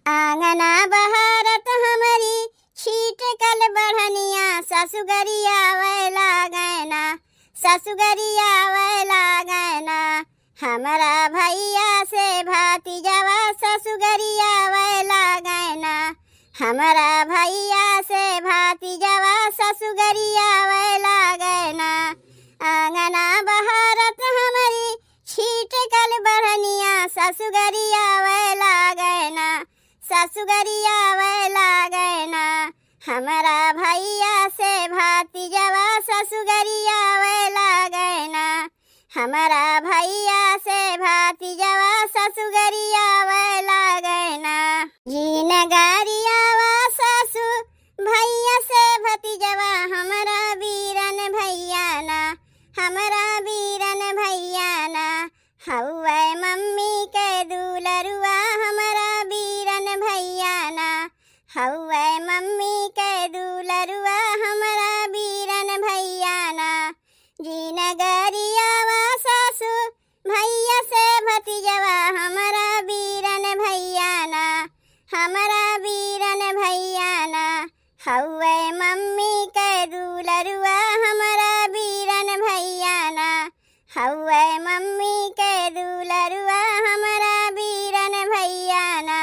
आंगना बहारत हमारी छीट कल बढ़निया ससुगरिया वैला गैना ससुगरिया वैला गैना हमारा भैया से भातीजवा ससुगरिया वैला गैना हमारा भैया से भातीजवा ससुगरिया वैला गैना आंगना बहारत हमारी छीट कल बढ़निया ससुगरिया वैला गैना ससुगरिया वैला गैना हमारा भैया से भातीजवा ससुगरिया वैला गैना हमारा भैया से भातीजवा ससुगरिया वैला गैना जी नगरिया वा ससु भैया से भतीजवा हमारा वीरन भैया ना हमारा वीरन भैया ना हौवे मम्मी के दुलरुआ हमारा वीरन भैया ना हौवे मम्मी के दुलरुआ हमारा वीरन भैया ना जी नगरिया वा सासु भैया से भतीजवा हमारा वीरन भैया ना हमारा वीरन भैया ना हौवे मम्मी के दुलरुआ हमारा वीरन भैया ना हौवे मम्मी के दुलरुआ हमारा वीरन भैया ना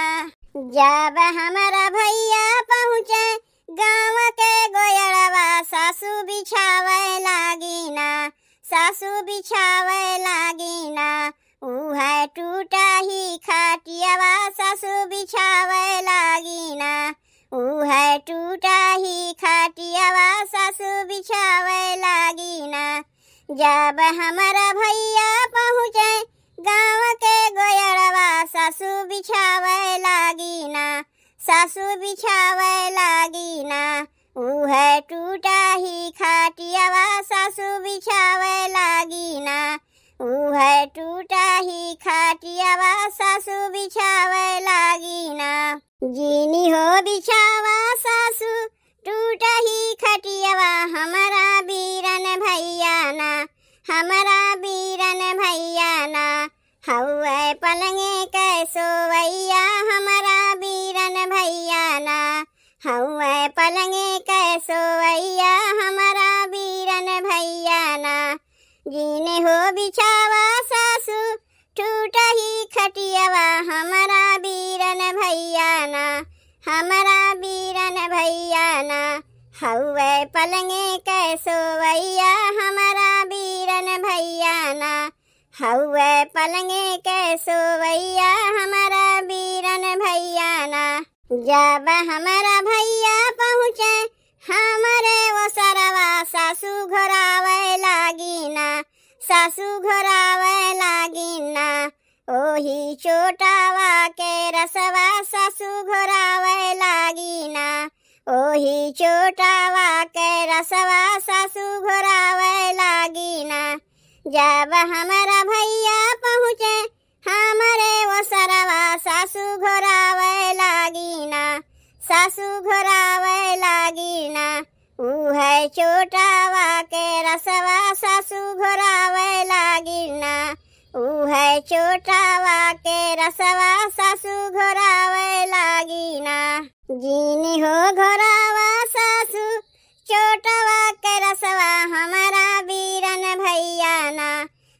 जब हमारा भैया पहुँचे गाँव के गोयड़वा सासू बिछावे लागी ना सासू बिछावे लागी ना उहा टूटा ही खाटियावा सासू बिछावे लागी ना उहा टूटा ही खाटियावा सासू बिछावे लागी ना जब हमारा भैया पहुँचे गाँव के गोयड़वा सासू बिछावे लागी ना सासू बिछावे लागी ना उह टूटा ही खाटियावा सासू बिछावे लागी ना उह टूटा ही खाटियावा सासू बिछावे लागी ना जीनी हो बिछावा सासू टूटा ही खटियावा हमारा वीरन भैया ना हमारा वीरन भैया ना हौवे पलंगे के सोवैया हमारा वीरन भैया ना हौवे पलंगे के सोवैया हमारा वीरन भैया ना जीने हो बिछावा सासू टूटा ही खटियावा हमारा वीरन भैया ना हमारा वीरन भैया ना हौवे पलंगे के सोवैया हमारा वीरन भैया ना हौवे पलंगे के सोवैया हमारा वीरन भैया ना जब हमारा भैया पहुँचे हमारे वो सरवा सासू घोरावे लागी ना सासू घोरावे लागी ना ओही चोटावा के रसवा सासू घोरावे लागी ना ओही चोटावा के रसवा सासू घोरावे लागी ना जब हमारा भैया पहुँचे हमारे वो सरवा सासू घोरावे लागी ना सासू घोरावे लागी ना उह चोटावा के रसवा सासू घोरावे लागी ना उह चोटावा के रसवा सासू घोरावे लागी ना जीनी हो घोरावा सासू चोटावा के रसवा हमारा वीरन भैया ना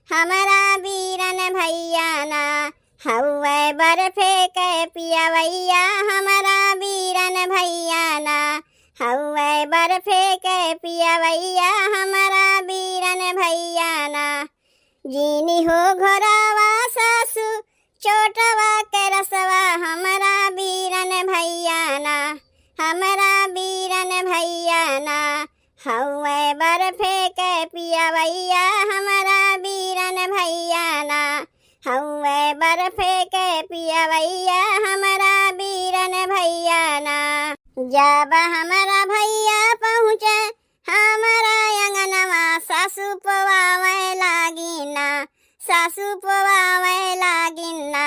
हमारा वीरन भैया ना हौवे बर्फे के पियवैया हमारा वीरन भैया ना हौवे बर्फे के पियवैया हमारा वीरन भैया ना जीनी हो घोरावा सासू चोटवा के रसवा हमारा वीरन भैया ना हमारा वीरन भैया ना हौवे बर्फे के पियवैया हमारा वीरन भैया ना हौवे बर्फे के पियवैया हमारा वीरन भैया ना जब हमारा भैया पहुँचे हमारा अंगनवा सासू पवावे लागी ना सासू पवावे लागी ना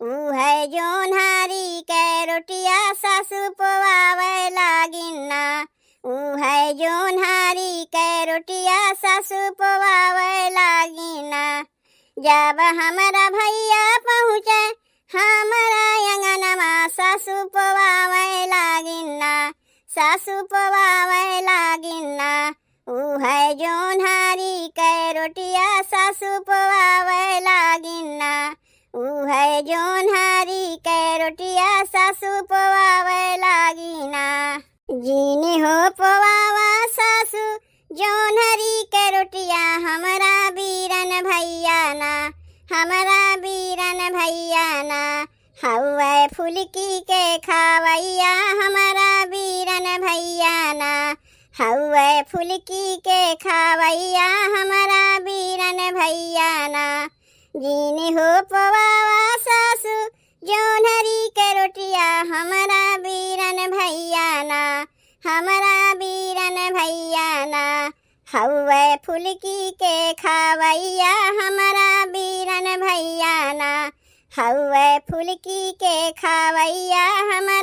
उह जोन्हारी के रोटिया सासू पवावे लागी ना उह जोन्हारी के रोटिया सासू पवावे लागी ना जब हमारा भैया पहुँचे हमारा अंगनवा सासू पवावे लागिना, सासू पवावे लागिना। ऊ है जोन्हारी के रोटिया सासू पवावे लागिना, ऊ है जोन्हारी के रोटिया सासू पवावे लागिना। जीनी हो पवावा सासू जोन्हरी के रोटिया, हमरा बीरन भैया ना, हमरा बीरन भैया ना। हौवे फुलकी के खावैया, हमारा बीरन भैया ना। हौवे फुलकी के खावैया, हमारा बीरन भैया ना। जीनी हो पवावा सासू जोन्हरी के रोटिया, हमारा बीरन भैया ना, हमारा बीरन भैया ना। हौवे फुलकी के खावैया, हमारा बीरन भैया ना। हौवे फुलकी के खावैया, हमारा